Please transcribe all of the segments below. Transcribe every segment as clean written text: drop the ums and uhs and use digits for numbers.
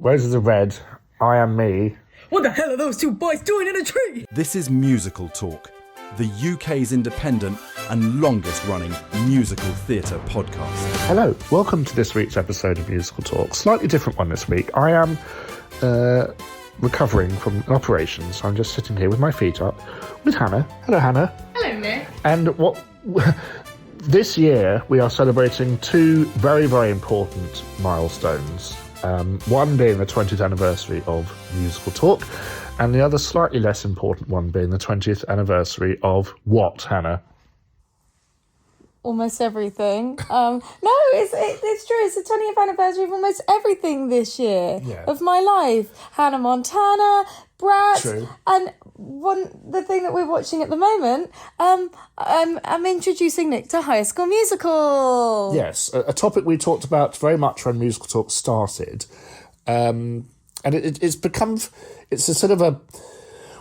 Roses are red. I am me. What the hell are those two boys doing in a tree? This is MusicalTalk, the UK's independent and longest-running musical theatre podcast. Hello, welcome to this week's episode of MusicalTalk. Slightly different one this week. I am recovering from an operation, so I'm just sitting here with my feet up with Hannah. Hello, Hannah. Hello, Nick. And this year we are celebrating two very, very important milestones. One being the 20th anniversary of MusicalTalk, and the other slightly less important one being the 20th anniversary of what, Hannah? Almost everything. No, it's true. It's the 20th anniversary of almost everything this year of my life. Hannah Montana, Brat, True. And the thing that we're watching at the moment. I'm introducing Nick to High School Musical. Yes, a topic we talked about very much when MusicalTalk started, and it's become a sort of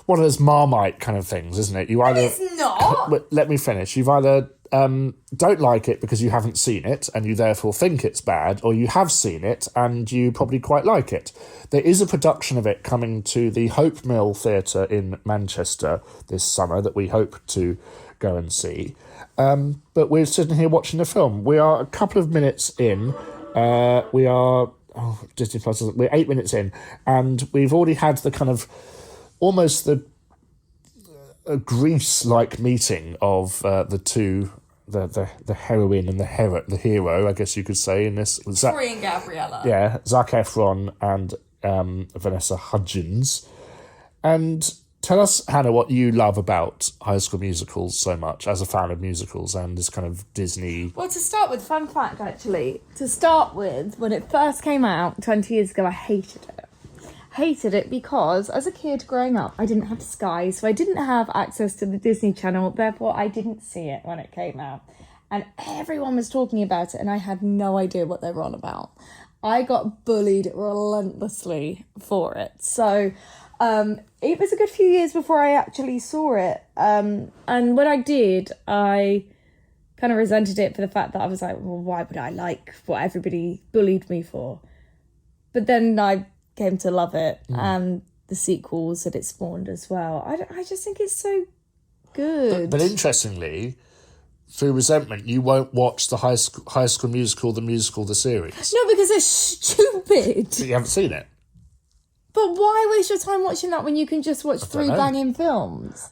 one of those Marmite kind of things, isn't it? You either It's not. let me finish. You've either don't like it because you haven't seen it and you therefore think it's bad, or you have seen it and you probably quite like it. There is a production of it coming to the Hope Mill Theatre in Manchester this summer that we hope to go and see. But we're sitting here watching the film. We are a couple of minutes in. Disney Plus. We're 8 minutes in, and we've already had the kind of almost a Grease-like meeting of the two, the heroine and the hero, I guess you could say, in this. Troy and Gabriella. Yeah, Zac Efron and Vanessa Hudgens. And tell us, Hannah, what you love about High School Musicals so much, as a fan of musicals and this kind of Disney. Well, to start with, fun fact actually, when it first came out 20 years ago, I hated it. Hated it because as a kid growing up, I didn't have Sky, so I didn't have access to the Disney Channel, therefore I didn't see it when it came out, and everyone was talking about it and I had no idea what they were on about. I got bullied relentlessly for it, so it was a good few years before I actually saw it, and when I did, I kind of resented it for the fact that I was like, well, why would I like what everybody bullied me for? But then I came to love it, and the sequels that it spawned as well. I just think it's so good. But interestingly, through resentment, you won't watch the High School Musical, the series. No, because it's stupid. So you haven't seen it. But why waste your time watching that when you can just watch three banging films?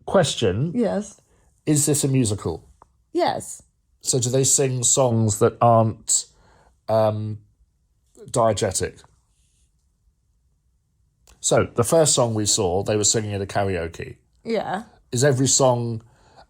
Question. Yes. Is this a musical? Yes. So do they sing songs that aren't diegetic? So the first song we saw, they were singing at a karaoke. Yeah. Is every song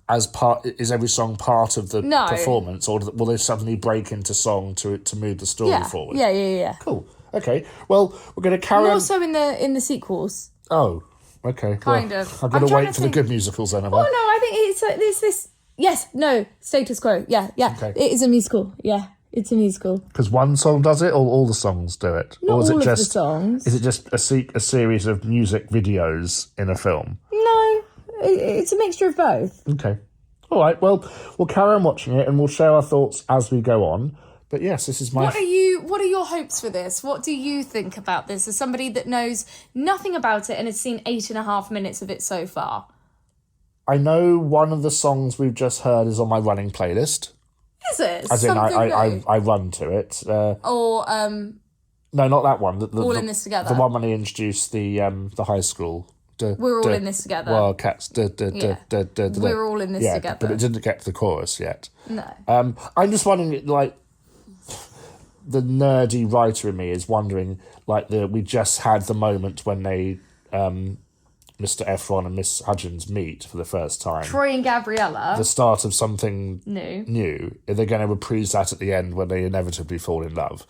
part of the performance, or will they suddenly break into song to move the story forward? Yeah. Cool. Okay. Well, we're going to carry on. Also in the sequels. Oh, okay. Kind well, of. I've got to wait for the good musicals then, have I? Oh no, I think it's like this. Yes. No. Status quo. Yeah. Okay. It is a musical. Yeah. It's a musical. Because one song does it, or all the songs do it? Not or is all it of just, the songs. Is it just a series of music videos in a film? No, it's a mixture of both. Okay. All right, well, we'll carry on watching it and we'll share our thoughts as we go on. But yes, this is my... What are your hopes for this? What do you think about this as somebody that knows nothing about it and has seen 8.5 minutes of it so far? I know one of the songs we've just heard is on my running playlist. Is it? As in, I run to it. No, not that one. All in This Together. The one when they introduced the high school. We're all in this together. Wildcats. We're all in this together. But it didn't get to the chorus yet. No. I'm just wondering, like, the nerdy writer in me is wondering, like, we just had the moment when they, Mr. Efron and Miss Hudgens meet for the first time. Troy and Gabriella. The start of something new. Are they going to reprise that at the end when they inevitably fall in love?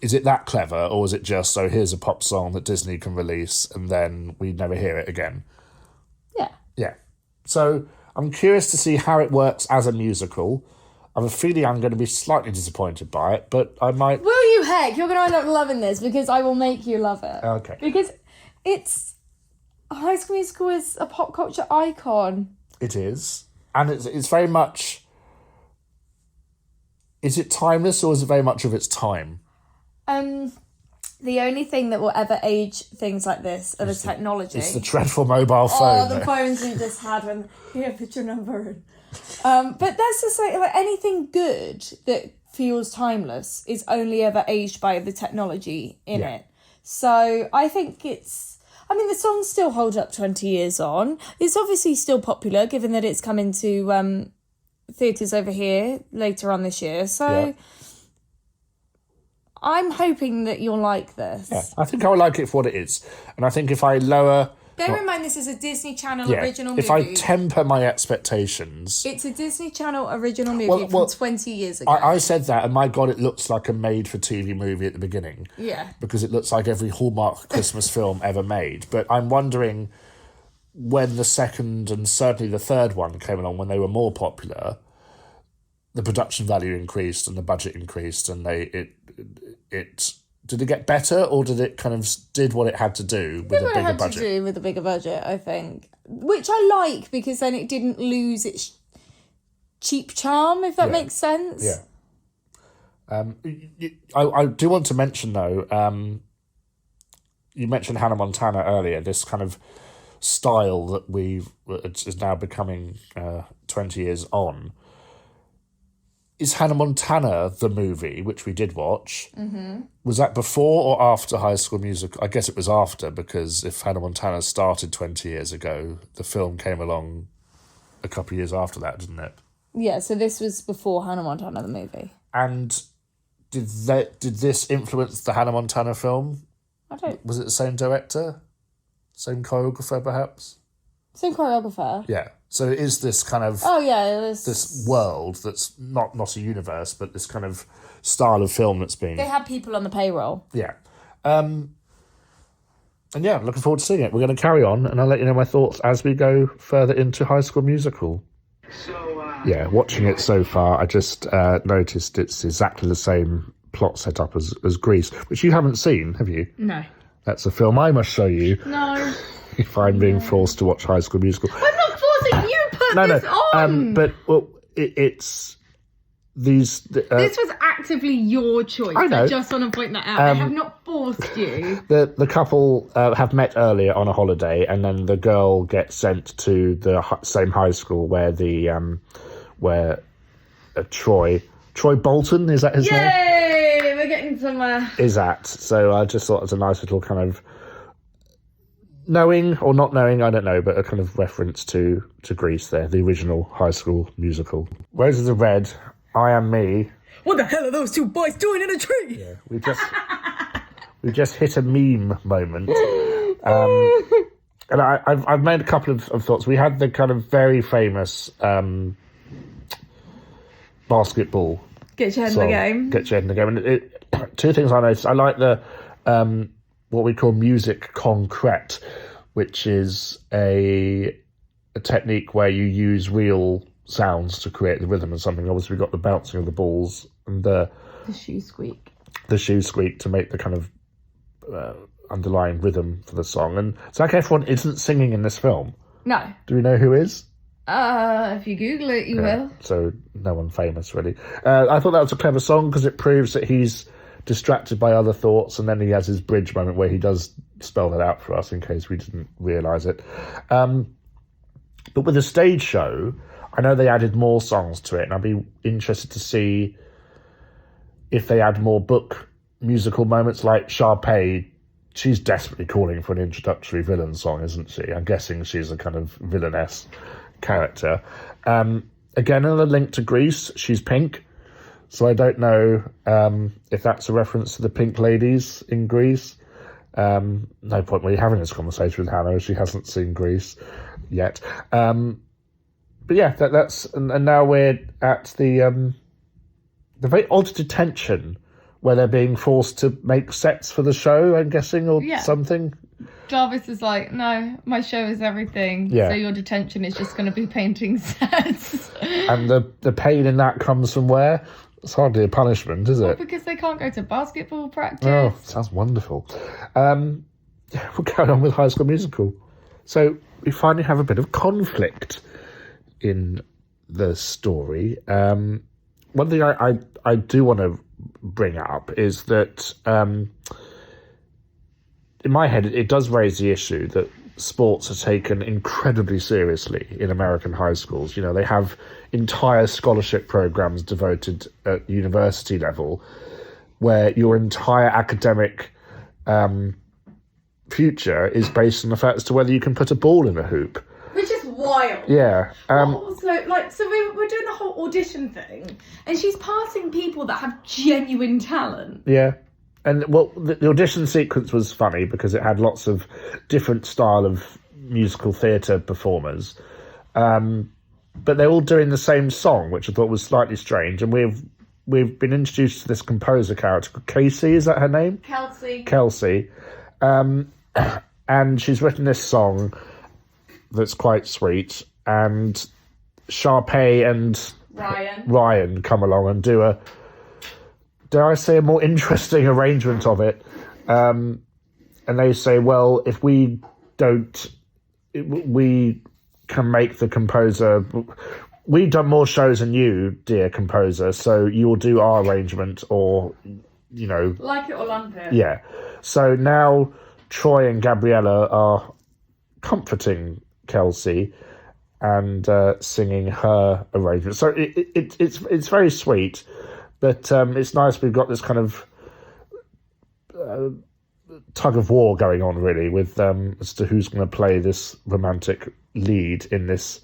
Is it that clever, or is it just, so here's a pop song that Disney can release and then we never hear it again? Yeah. Yeah. So I'm curious to see how it works as a musical. I have a feeling I'm going to be slightly disappointed by it, but I might... Will you heck? You're going to end up loving this because I will make you love it. Okay. Because it's... High School Musical is a pop culture icon. It is. And it's very much... Is it timeless, or is it very much of its time? The only thing that will ever age things like this are the technology. It's the dreadful mobile phone. Oh, the phones we just had when put your number in. But that's just like anything good that feels timeless is only ever aged by the technology in it. So I think the songs still hold up 20 years on. It's obviously still popular, given that it's come into theatres over here later on this year. So I'm hoping that you'll like this. Yeah, I think I would like it for what it is. And I think if I lower... Bear in mind, this is a Disney Channel original movie. If I temper my expectations... It's a Disney Channel original movie from 20 years ago. I said that, and my God, it looks like a made-for-TV movie at the beginning. Yeah. Because it looks like every Hallmark Christmas film ever made. But I'm wondering, when the second and certainly the third one came along, when they were more popular, the production value increased and the budget increased, and did it get better, or did it kind of did what it had to do with a bigger budget? To do with a bigger budget, I think, which I like, because then it didn't lose its cheap charm, if that makes sense. Yeah. I do want to mention though. You mentioned Hannah Montana earlier. This kind of style that is now becoming 20 years on. Is Hannah Montana the movie, which we did watch, was that before or after High School Musical? I guess it was after, because if Hannah Montana started 20 years ago, the film came along a couple of years after that, didn't it? Yeah, so this was before Hannah Montana, the movie. And did this influence the Hannah Montana film? Was it the same director? Same choreographer, perhaps? Same choreographer. Yeah. So it is this kind of this world that's not a universe, but this kind of style of film that's being... They had people on the payroll. Yeah. And yeah, looking forward to seeing it. We're going to carry on, and I'll let you know my thoughts as we go further into High School Musical. Yeah, watching it so far, I just noticed it's exactly the same plot setup as Grease, which you haven't seen, have you? No. That's a film I must show you. No. If I'm being forced to watch High School Musical. I'm not forcing you, put this on! But it's these... this was actively your choice. I know. I just want to point that out. I have not forced you. The couple have met earlier on a holiday, and then the girl gets sent to the same high school where where Troy Bolton, is that his name? Yay! We're getting somewhere. Is at. So I just thought it was a nice little kind of knowing or not knowing, I don't know, but a kind of reference to Grease there, the original High School Musical. Roses of Red, I Am Me. What the hell are those two boys doing in a tree? Yeah, we just hit a meme moment. And I've made a couple of thoughts. We had the kind of very famous basketball Get your head in the game. Get your head in the game. And two things I noticed. I like the what we call music concrete, which is a technique where you use real sounds to create the rhythm of something. Obviously, we've got the bouncing of the balls and the shoe squeak. The shoe squeak to make the kind of underlying rhythm for the song. And it's like everyone isn't singing in this film. No. Do we know who is? If you Google it, you will. So no one famous, really. I thought that was a clever song because it proves that he's distracted by other thoughts, and then he has his bridge moment where he does spell that out for us in case we didn't realise it. But with the stage show, I know they added more songs to it, and I'd be interested to see if they add more book musical moments, like Sharpay. She's desperately calling for an introductory villain song, isn't she? I'm guessing she's a kind of villainess character. Again, another link to Grease. She's pink. So I don't know if that's a reference to the pink ladies in Grease. No point really having this conversation with Hannah. She hasn't seen Grease yet. But yeah, that's... And now we're at the very odd detention where they're being forced to make sets for the show, I'm guessing, or something. Jarvis is like, no, my show is everything. Yeah. So your detention is just going to be painting sets. And the pain in that comes from where? It's hardly a punishment, is it? Because they can't go to basketball practice. Oh, sounds wonderful. We're going on with High School Musical. So we finally have a bit of conflict in the story. One thing I do want to bring up is that in my head, it does raise the issue that sports are taken incredibly seriously in American high schools. You know, they have entire scholarship programs devoted at university level where your entire academic future is based on the fact as to whether you can put a ball in a hoop. Which is wild. Yeah. Also, so we're doing the whole audition thing, and she's passing people that have genuine talent. Yeah. And, well, the audition sequence was funny because it had lots of different style of musical theatre performers. But they're all doing the same song, which I thought was slightly strange. And we've been introduced to this composer character called Casey, is that her name? Kelsey. And she's written this song that's quite sweet. And Sharpay and Ryan come along and do a, dare I say, a more interesting arrangement of it. And they say, well, if we don't, we can make the composer, we've done more shows than you, dear composer, so you'll do our arrangement, or, you know. Like it or lump it. Yeah. So now Troy and Gabriella are comforting Kelsey and singing her arrangement. So it's very sweet. But it's nice we've got this kind of tug of war going on, really, with as to who's going to play this romantic lead in this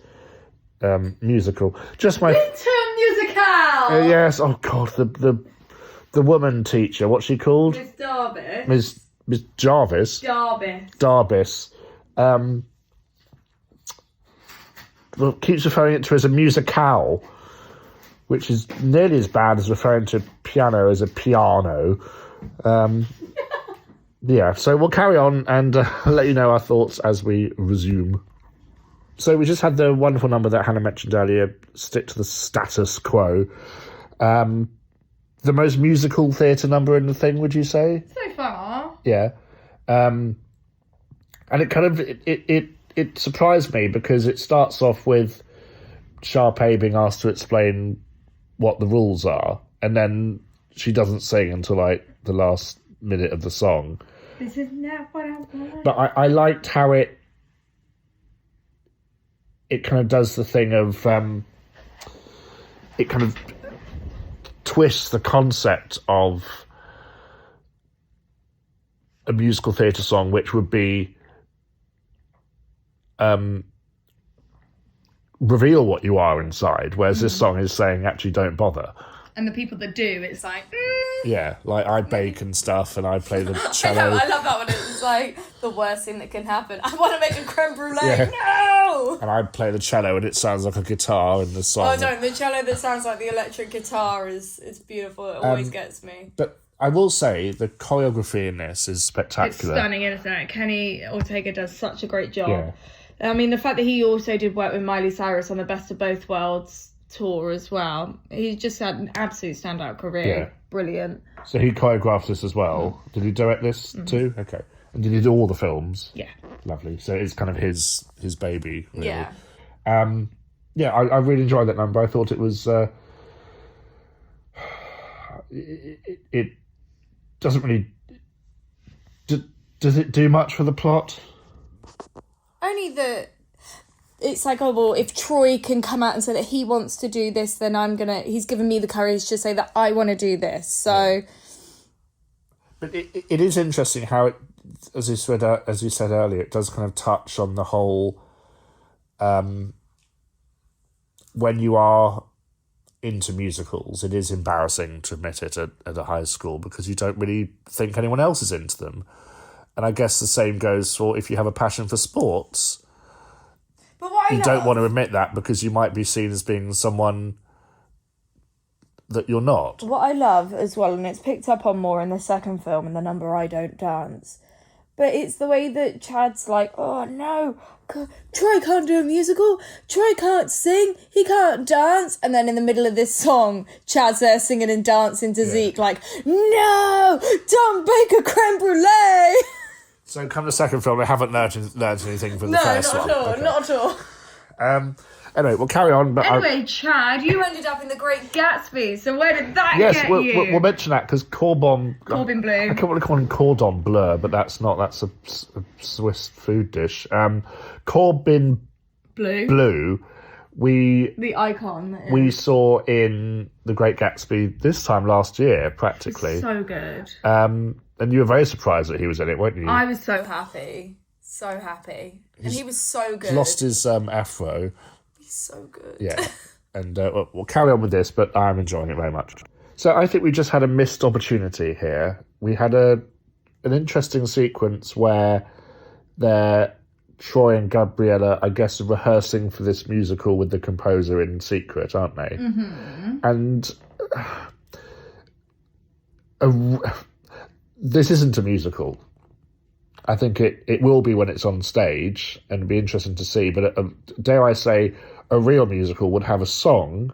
musical. Just my Winter musical. Yes. Oh God, the woman teacher. What's she called? Miss Darby. Miss Jarvis. Darbis. Well, keeps referring it to as a musicale, which is nearly as bad as referring to piano as a piano. Yeah, so we'll carry on and let you know our thoughts as we resume. So we just had the wonderful number that Hannah mentioned earlier, Stick to the Status Quo. The most musical theatre number in the thing, would you say? So far. Yeah. And it kind of, it surprised me because it starts off with Sharpay being asked to explain what the rules are, and then she doesn't sing until like the last minute of the song. This is not what I want. But I liked how it kind of does the thing of it kind of twists the concept of a musical theatre song, which would be reveal what you are inside, whereas this song is saying actually don't bother. And the people that do, it's like, Yeah, like I bake and stuff, and I play the cello. I love that one. It's like the worst thing that can happen. I want to make a creme brulee. Yeah. No! And I play the cello, and it sounds like a guitar in the song. Oh, don't. The cello that sounds like the electric guitar is beautiful. It always gets me. But I will say the choreography in this is spectacular. it's stunning, isn't it? Kenny Ortega does such a great job. Yeah. I mean, the fact that he also did work with Miley Cyrus on the Best of Both Worlds tour as well. He just had an absolute standout career. Yeah. Brilliant. So he choreographed this as well. Did he direct this too? Okay. And did he do all the films? Yeah. Lovely. So it's kind of his baby, really. Yeah. Yeah, I really enjoyed that number. I thought it was... it doesn't really... Does it do much for the plot? Only that it's like, oh, well, if Troy can come out and say that he wants to do this, then he's given me the courage to say that I want to do this. So... Yeah. But it is interesting how it, as you said earlier, it does kind of touch on the whole... when you are into musicals, it is embarrassing to admit it at a high school because you don't really think anyone else is into them. And I guess the same goes for if you have a passion for sports. But what you don't want to admit that because you might be seen as being someone that you're not. What I love as well, and it's picked up on more in the second film, in the number I Don't Dance, but it's the way that Chad's like, oh no, Troy can't do a musical, Troy can't sing, he can't dance. And then in the middle of this song, Chad's there singing and dancing to Zeke like, no, don't bake a creme brulee. So come the second film, they haven't learned anything from the first one. Not at all. Anyway, we'll carry on. But Anyway, Chad, you ended up in The Great Gatsby, so where did that yes, get we'll, you? we'll mention that because Corbin Bleu. I can't want to call him cordon bleu, but that's not. That's a Swiss food dish. Corbin Bleu. The icon. We saw in The Great Gatsby this time last year, practically. So good. And you were very surprised that he was in it, weren't you? I was so happy. So happy. And he was so good. He's lost his afro. He's so good. Yeah. And we'll carry on with this, but I'm enjoying it very much. So I think we just had a missed opportunity here. We had an interesting sequence where Troy and Gabriella, I guess, are rehearsing for this musical with the composer in secret, aren't they? Mm-hmm. And this isn't a musical. I think it will be when it's on stage, and it'll be interesting to see. But dare I say, a real musical would have a song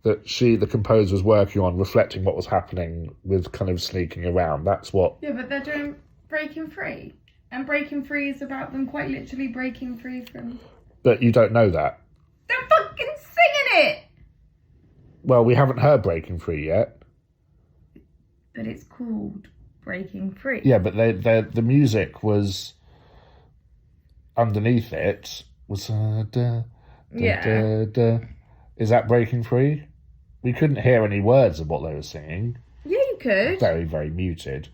that the composer was working on, reflecting what was happening with kind of sneaking around. That's what... Yeah, but they're doing Breaking Free. And Breaking Free is about them quite literally breaking free from... But you don't know that. They're fucking singing it! Well, we haven't heard Breaking Free yet. But it's called Breaking Free. Yeah, but the music was... Underneath it was... Yeah. Is that Breaking Free? We couldn't hear any words of what they were singing. Yeah, you could. Very, very muted.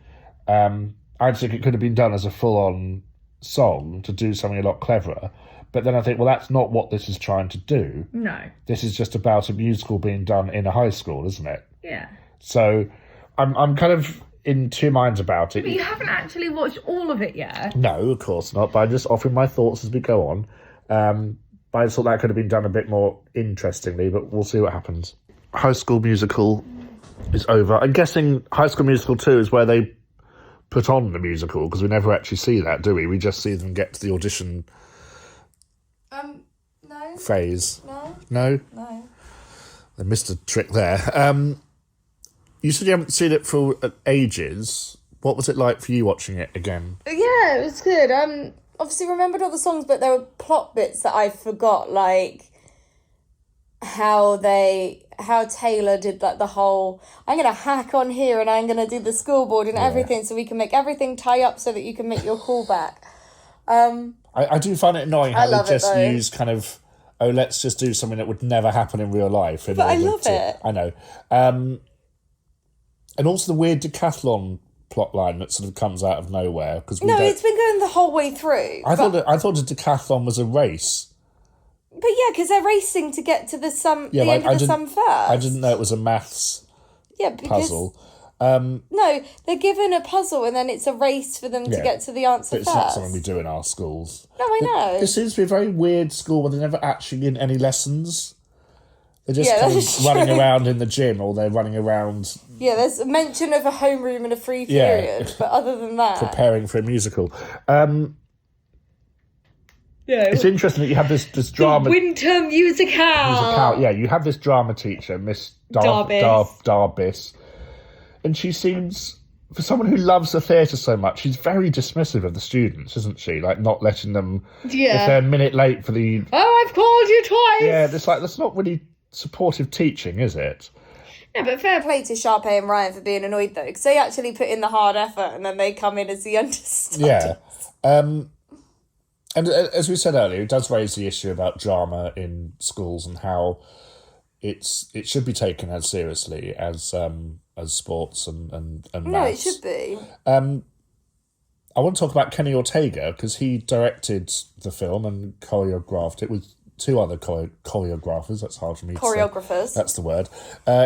I think it could have been done as a full-on song to do something a lot cleverer. But then I think, well, that's not what this is trying to do. No. This is just about a musical being done in a high school, isn't it? Yeah. So I'm kind of in two minds about it. But you haven't actually watched all of it yet. No, of course not. But I'm just offering my thoughts as we go on. But I just thought that could have been done a bit more interestingly, but we'll see what happens. High School Musical is over. I'm guessing High School Musical 2 is where they put on the musical, because we never actually see that, do we? We just see them get to the audition No. phase. No. No? No. They missed a trick there. You said you haven't seen it for ages. What was it like for you watching it again? Yeah, it was good. Obviously remembered all the songs, but there were plot bits that I forgot, like how Taylor did like the whole, I'm going to hack on here and I'm going to do the scoreboard and everything so we can make everything tie up so that you can make your callback. I do find it annoying how they just though. use kind of, let's just do something that would never happen in real life. But I love it. I know. And also the weird decathlon plot line that sort of comes out of nowhere. It's been going the whole way through. I thought a decathlon was a race. But yeah, because they're racing to get to the end of the sum first. I didn't know it was a maths puzzle. No, they're given a puzzle and then it's a race for them to get to the answer but it's first. not something we do in our schools. No, I know. This seems to be a very weird school where they're never actually in any lessons. They're just Yeah, kind that is of running true. around in the gym, or they're running around Yeah, there's a mention of a homeroom and a free period, but other than that... preparing for a musical. Yeah. It's interesting that you have this drama... Winter musical. Yeah, you have this drama teacher, Miss Darbis, and she seems, for someone who loves the theatre so much, she's very dismissive of the students, isn't she? Like, not letting them... Yeah. If they're a minute late for the... Oh, I've called you twice. Yeah, that's not really supportive teaching, is it? Yeah, but fair play to Sharpay and Ryan for being annoyed, though, because they actually put in the hard effort and then they come in as the understudies. Yeah. And as we said earlier, it does raise the issue about drama in schools and how it should be taken as seriously as sports and No, maths. it should be. I want to talk about Kenny Ortega, because he directed the film and choreographed it with two other choreographers. That's hard for me to say. Choreographers. That's the word.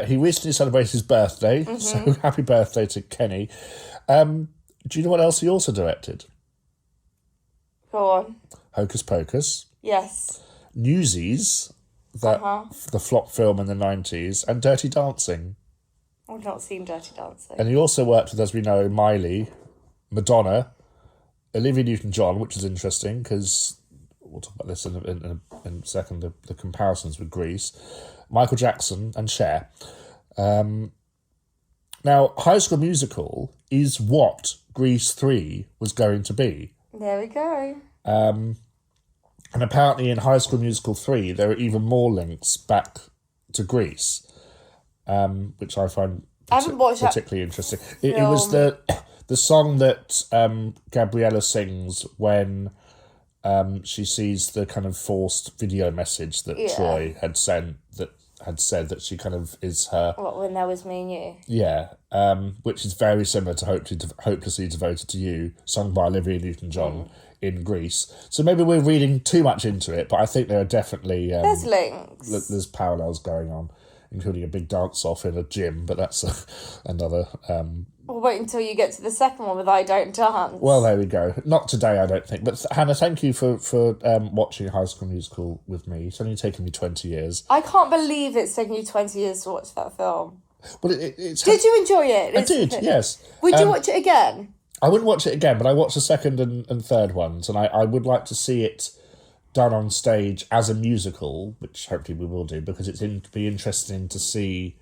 He recently celebrated his birthday, so happy birthday to Kenny. Do you know what else he also directed? Go on. Hocus Pocus. Yes. Newsies, the flop film in the 90s, and Dirty Dancing. I've not seen Dirty Dancing. And he also worked with, as we know, Miley, Madonna, Olivia Newton-John, which is interesting because we'll talk about this in a second, the comparisons with Grease, Michael Jackson and Cher. Now, High School Musical is what Grease 3 was going to be. There we go. And apparently in High School Musical 3, there are even more links back to Greece, which I find I haven't watched that particularly interesting. It was the song that Gabriella sings when she sees the kind of forced video message that Troy had sent that had said that she kind of is her... What, When There Was Me and You? Yeah, which is very similar to Hopelessly Devoted to You, sung by Olivia Newton-John in Greece. So maybe we're reading too much into it, but I think there are definitely... There's links. There's parallels going on, including a big dance-off in a gym, but that's another... We'll wait until you get to the second one with I Don't Dance. Well, there we go. Not today, I don't think. But Hannah, thank you for watching High School Musical with me. It's only taken me 20 years. I can't believe it's taken you 20 years to watch that film. Well, it's... Did you enjoy it? I did, yes. Would you watch it again? I wouldn't watch it again, but I watched the second and third ones, and I would like to see it done on stage as a musical, which hopefully we will do, because it's be interesting to see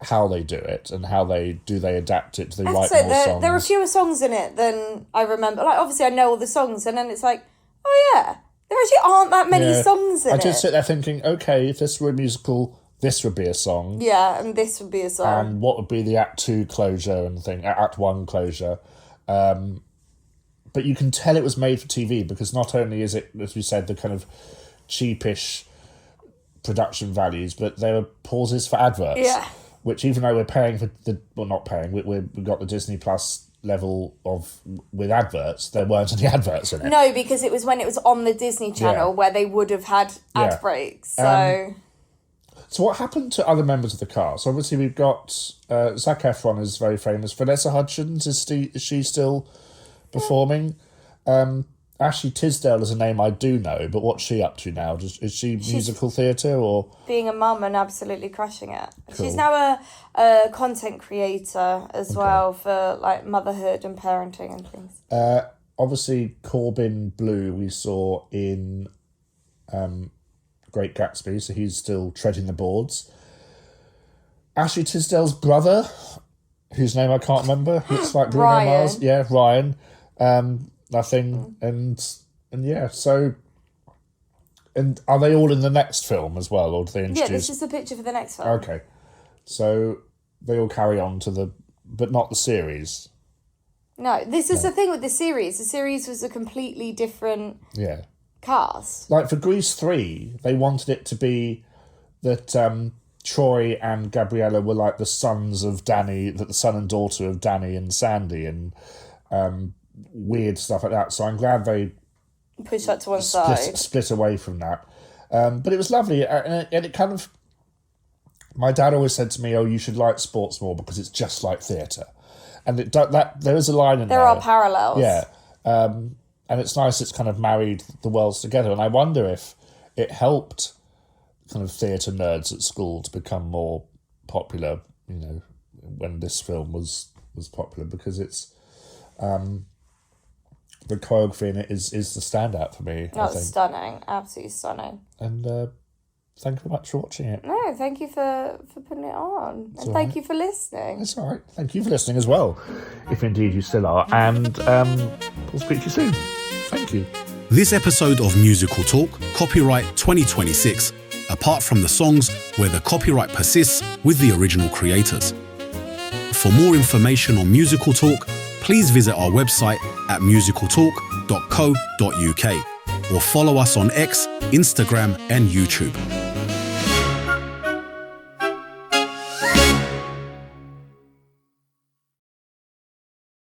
how they do it and how they adapt it. Do they write more songs? There are fewer songs in it than I remember. Like, obviously I know all the songs, and then it's like, oh yeah, there actually aren't that many songs in it. I just sit there thinking, okay, if this were a musical, this would be a song. Yeah, and this would be a song. And what would be the Act 2 closure and Act 1 closure. But you can tell it was made for TV, because not only is it, as we said, the kind of cheapish production values, but there are pauses for adverts. Yeah. Which, even though we're paying for not paying, we've got the Disney Plus level with adverts, there weren't any adverts in it. No, because it was when it was on the Disney Channel where they would have had ad breaks. So what happened to other members of the cast? Obviously, we've got Zac Efron is very famous. Vanessa Hudgens, is she still performing? Ashley Tisdale is a name I do know, but what's she up to now? Is she musical theatre or...? Being a mum and absolutely crushing it. Cool. She's now a content creator as well for like motherhood and parenting and things. Obviously, Corbin Blue we saw in Great Gatsby, so he's still treading the boards. Ashley Tisdale's brother, whose name I can't remember, looks like Bruno Ryan. Mars. Yeah, Ryan. Nothing, and yeah, so, and are they all in the next film as well, or do they introduce... Yeah, this is the picture for the next film. Okay, so they all carry on to but not the series. No, this is the thing with the series. The series was a completely different cast. Like for Grease 3, they wanted it to be that Troy and Gabriella were like the sons of Danny, the son and daughter of Danny and Sandy, and weird stuff like that. So I'm glad they push that to one side, split away from that. But it was lovely, and it kind of... My dad always said to me, "Oh, you should like sports more because it's just like theatre," and there is a line in there. There are parallels. Yeah, and it's nice. It's kind of married the worlds together, and I wonder if it helped kind of theatre nerds at school to become more popular. You know, when this film was popular, because it's. The choreography in it is the standout for me. No, it's stunning. Absolutely stunning. And thank you very much for watching it. No, thank you for putting it on. And thank you for listening. It's all right. Thank you for listening as well, if indeed you still are. And we'll speak to you soon. Thank you. This episode of Musical Talk, copyright 2026, apart from the songs where the copyright persists with the original creators. For more information on Musical Talk, please visit our website at musicaltalk.co.uk or follow us on X, Instagram and YouTube.